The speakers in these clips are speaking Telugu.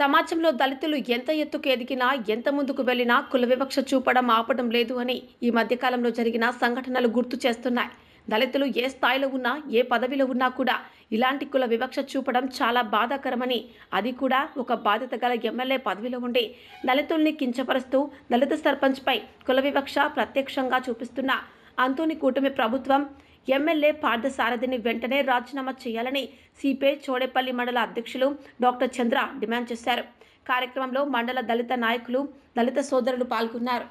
సమాజంలో దళితులు ఎంత ఎత్తుకు ఎదిగినా ఎంత ముందుకు వెళ్లినా కుల వివక్ష చూపడం ఆపడం లేదు అని ఈ మధ్యకాలంలో జరిగిన సంఘటనలు గుర్తు చేస్తున్నాయి. దళితులు ఏ స్థాయిలో ఉన్నా ఏ పదవిలో ఉన్నా కూడా ఇలాంటి కుల వివక్ష చూపడం చాలా బాధాకరమని, అది కూడా ఒక బాధ్యత గల ఎమ్మెల్యే పదవిలో ఉండి దళితుల్ని కించపరుస్తూ దళిత సర్పంచ్పై కుల వివక్ష ప్రత్యక్షంగా చూపిస్తున్న అంతోని కూటమి ప్రభుత్వం ఎమ్మెల్యే పార్థసారథిని వెంటనే రాజీనామా చేయాలని సిపిఐ చోడేపల్లి మండల అధ్యక్షులు డాక్టర్ చంద్ర డిమాండ్ చేశారు. కార్యక్రమంలో మండల దళిత నాయకులు, దళిత సోదరులు పాల్గొన్నారు.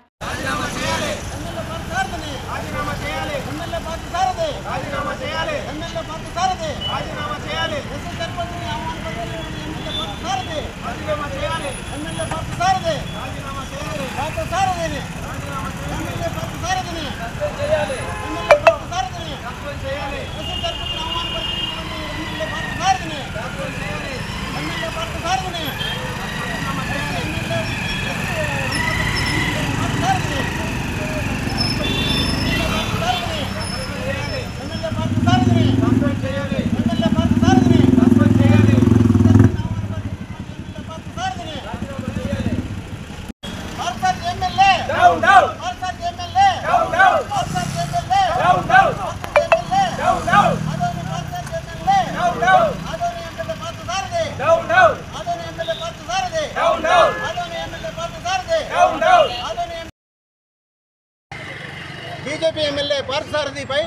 బీజేపీ ఎమ్మెల్యే పార్థసారథిపై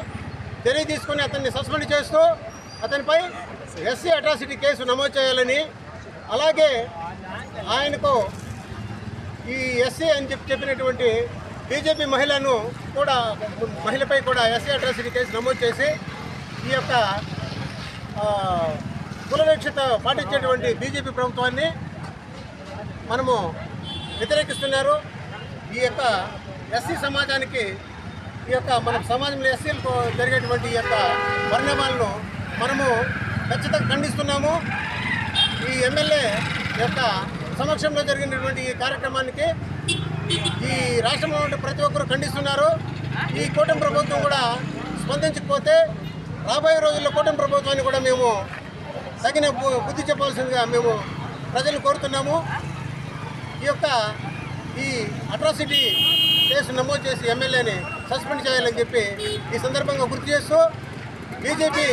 చర్య తీసుకుని అతన్ని సస్పెండ్ చేస్తూ అతనిపై ఎస్సీ అట్రాసిటీ కేసు నమోదు చేయాలని, అలాగే ఆయనకు ఈ ఎస్సీ అని చెప్పినటువంటి బీజేపీ మహిళపై కూడా ఎస్సీ అట్రాసిటీ కేసు నమోదు చేసి ఈ యొక్క కులవివక్షత పాటించేటువంటి బీజేపీ ప్రభుత్వాన్ని మనము వ్యతిరేకిస్తున్నారు. ఈ యొక్క ఎస్సీ సమాజానికి, ఈ యొక్క మన సమాజంలో ఎస్సీలకు జరిగేటువంటి ఈ యొక్క పరిణామాలను మనము ఖచ్చితంగా ఖండిస్తున్నాము. ఈ ఎమ్మెల్యే యొక్క సమక్షంలో జరిగినటువంటి ఈ కార్యక్రమానికి ఈ రాష్ట్రంలో ఉండే ప్రతి ఒక్కరూ ఖండిస్తున్నారు. ఈ కూటమి ప్రభుత్వం కూడా స్పందించకపోతే రాబోయే రోజుల్లో కూటమి ప్రభుత్వాన్ని కూడా మేము తగిన బుద్ధి చెప్పాల్సిందిగా మేము ప్రజలు కోరుతున్నాము. ఈ అట్రాసిటీ కేసు నమోదు చేసి ఎమ్మెల్యేని సస్పెండ్ చేయాలని చెప్పి ఈ సందర్భంగా గుర్తు చేస్తూ, బీజేపీ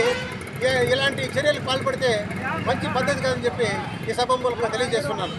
ఇలాంటి చర్యలకు పాల్పడితే మంచి పద్ధతి కాదని చెప్పి ఈ సభ మూలంగా తెలియజేస్తున్నాను.